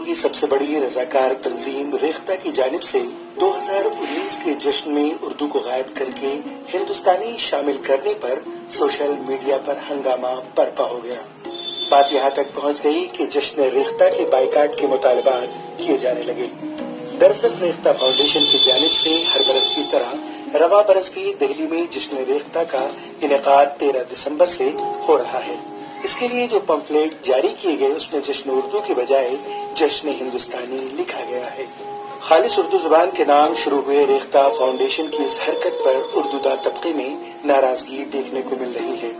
کی سب سے بڑی رضاکار تنظیم ریختہ کی جانب سے 2019 کے جشن میں اردو کو غائب کر کے ہندوستانی شامل کرنے پر سوشل میڈیا پر ہنگامہ برپا ہو گیا۔ بات یہاں تک پہنچ گئی کہ جشن ریختہ کے بائیکاٹ کے مطالبات کیے جانے لگے۔ دراصل ریختہ فاؤنڈیشن کی جانب سے ہر برس کی طرح رواں برس کی دہلی میں جشن ریختہ کا انعقاد 13 دسمبر سے ہو رہا ہے۔ اس کے لیے جو پمفلیٹ جاری کیے گئے اس میں جشن اردو کے بجائے جشن ہندوستانی لکھا گیا ہے۔ خالص اردو زبان کے نام شروع ہوئے ریختہ فاؤنڈیشن کی اس حرکت پر اردو داں طبقے میں ناراضگی دیکھنے کو مل رہی ہے۔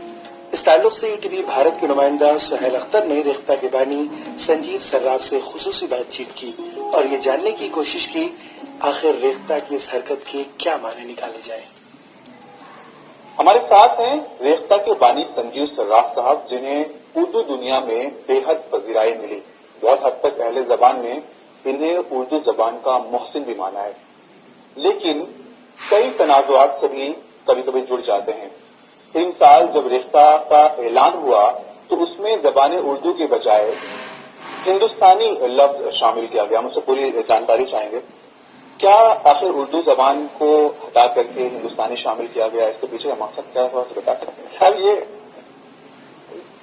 اس تعلق سے ٹی وی بھارت کے نمائندہ سہیل اختر نے ریختہ کے بانی سنجیو سراف سے خصوصی بات چیت کی اور یہ جاننے کی کوشش کی آخر ریختہ کی اس حرکت کے کیا معنی نکالے جائیں۔ ہمارے ساتھ ہیں ریختہ کے بانی سنجیو سراف صاحب، جنہیں اردو دنیا میں بے حد پذیرائی ملی۔ بہت حد تک اہل زبان نے انہیں اردو زبان کا محسن بھی مانا ہے، لیکن کئی تنازعات سے بھی کبھی کبھی جڑ جاتے ہیں۔ ان سال جب ریختہ کا اعلان ہوا تو اس میں زبان اردو کے بجائے ہندوستانی لفظ شامل کیا گیا۔ ہم اس سے پوری جانکاری چاہیں گے۔ کیا آخر اردو زبان کو ہٹا کر کے ہندوستانی شامل کیا گیا؟ اس کے پیچھے کا مقصد کیا ہے بتا سکتے ہیں؟ خیال یہ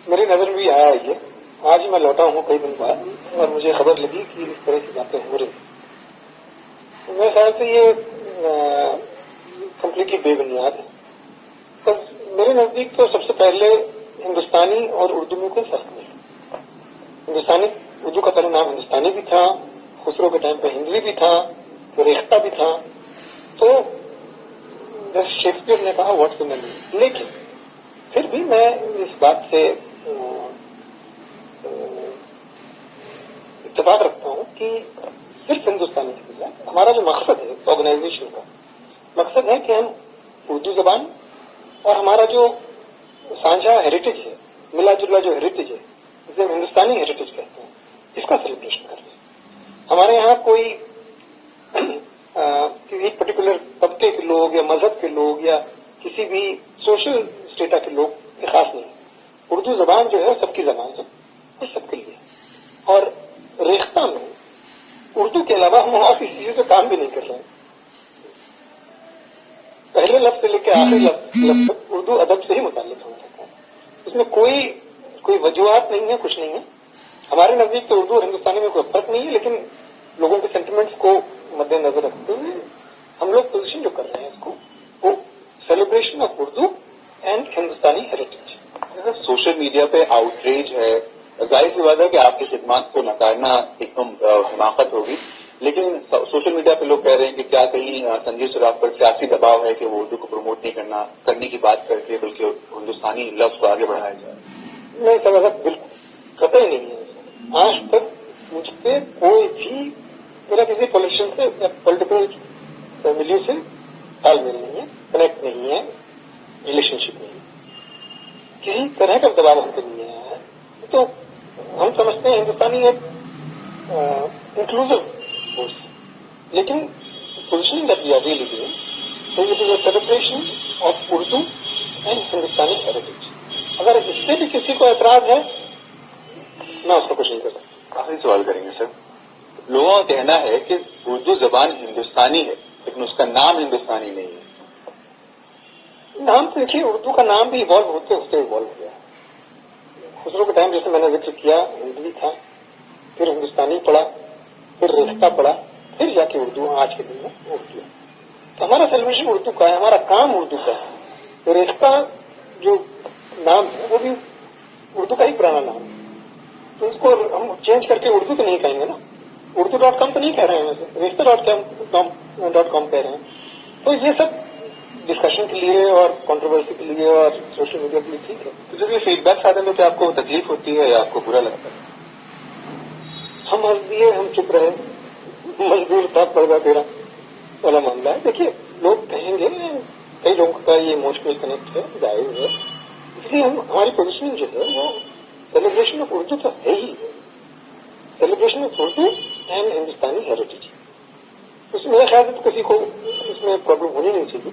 میری نظر بھی آیا ہے، یہ آج ہی میں لوٹا ہوں کئی دن بعد اور مجھے خبر لگی کہ اس طرح کی باتیں ہو رہی ہیں۔ میرے خیال سے یہ کمپلیٹلی بے بنیاد ہے۔ بس میرے نزدیک تو سب سے پہلے ہندوستانی اور اردو میں کوئی فرق نہیں ہے۔ ہندوستانی اردو کا پہلے نام ہندوستانی بھی تھا، خسرو کے ٹائم پہ ہندوی بھی تھا، ریختہ بھی تھا۔ تو شیکسپیئر نے کہا واٹس دا میننگ، لیکن پھر بھی میں اس بات سے اتفاق رکھتا ہوں کہ صرف ہندوستانی کے بجائے ہمارا جو مقصد ہے آرگنائزیشن کا مقصد ہے کہ ہم اردو زبان اور ہمارا جو سانجھا ہیریٹیج ہے، ملا جلا جو ہیریٹیج ہے، جسے ہم ہندوستانی ہیریٹیج کہتے ہیں، اس کا سیلیبریشن کریں۔ ہمارے یہاں کوئی کسی پرٹیکولر طبقے کے لوگ یا مذہب کے لوگ یا کسی بھی سوشل اسٹیٹا کے لوگ کے خاص نہیں۔ اردو زبان جو ہے سب کی زبان ہے، وہ سب کے لیے۔ اور ریختہ میں اردو کے علاوہ ہم اور کسی چیز پہ کام بھی نہیں کر رہے ہیں۔ پہلے لفظ سے لے کے آخری لفظ تک اردو ادب سے ہی متعلق ہو سکتا ہے۔ اس میں کوئی وجوہات نہیں ہے، کچھ نہیں ہے۔ ہمارے نزدیک تو اردو اور ہندوستانی میں کوئی فرق نہیں ہے، لیکن لوگوں کے سینٹیمنٹس کو مد نظر رکھتے ہوئے ہم لوگ پوزیشن جو کر رہے ہیں اس کو وہ celebration of Urdu and Hindustani heritage. Social media پہ آؤٹریج ہے، ظاہر سی بات ہے کہ آپ کی خدمات کو نکارنا ایک دم حماقت ہوگی، لیکن سوشل میڈیا پہ لوگ کہہ رہے ہیں کہ کیا کہیں سنجیو سراف پر سیاسی دباؤ ہے کہ وہ اردو کو پروموٹ نہیں کرنے کی بات کرتے بلکہ ہندوستانی لفظ کو آگے بڑھایا جائے؟ نہیں سر، بالکل قطعی نہیں ہے۔ آج تک مجھ پہ کوئی بھی میرا کسی پولیٹیشین سے یا پولیٹیکل فیملی سے تال میل نہیں ہے، کنیکٹ نہیں ہے، ریلیشن شپ نہیں ہے، کسی طرح کا دباؤ ہم پہ نہیں آیا ہے۔ تو ہم سمجھتے ہیں ہندوستانی ایک انکلوزو فورس، لیکن positioning that we are really doing so it is a celebration of Urdu and Hindustani heritage. اگر اس سے بھی کسی کو اعتراض ہے میں اس کو کچھ نہیں کر سکتا۔ آخری سوال کریں گے سر۔ لوگوں کا کہنا ہے کہ اردو زبان ہندوستانی ہے لیکن اس کا نام ہندوستانی نہیں ہے۔ نام تو دیکھیے، اردو کا نام بھی ایوالو ہوتے ہوتے ایوالو ہوا ہے۔ خسرو کے ٹائم جیسے میں نے ذکر کیا ہندوی تھا، پھر ہندوستانی پڑھا، پھر ریختہ پڑھا، پھر جا کے اردو آج کے دن میں اردو ہے۔ تو ہمارا سیلیبریشن اردو کا ہے، ہمارا کام اردو کا ہے۔ ریختہ جو نام ہے وہ بھی اردو کا ہی پرانا نام ہے، تو اس کو ہم چینج کر کے اردو تو نہیں کہیں گے نا۔ اردو.com تو نہیں کہہ رہے ہیں ویسے، ریختہ.com کہہ رہے ہیں۔ تو یہ سب ڈسکشن کے لیے اور کنٹروورسی کے لیے اور سوشل میڈیا کے لیے ٹھیک ہے۔ تو جب یہ فیڈ بیک آتے ہیں تو کیا آپ کو تکلیف ہوتی ہے یا آپ کو برا لگتا ہے؟ ہم ہنس دیے، ہم چپ رہے، مجبور تھا، پڑ گا تیرا والا معاملہ ہے۔ دیکھیے لوگ کہیں گے، کئی لوگوں کا یہ ایموشنل کنیکٹ ہے، ظاہر ہے، اس لیے ہماری پوزیشن جو ہے وہ سیلیبریشن آف اردو تو ہے ہی، celebration of Urdu and Hindustani heritage. اس میں میرے خیال سے کسی کو اس میں پرابلم ہونی نہیں چاہیے۔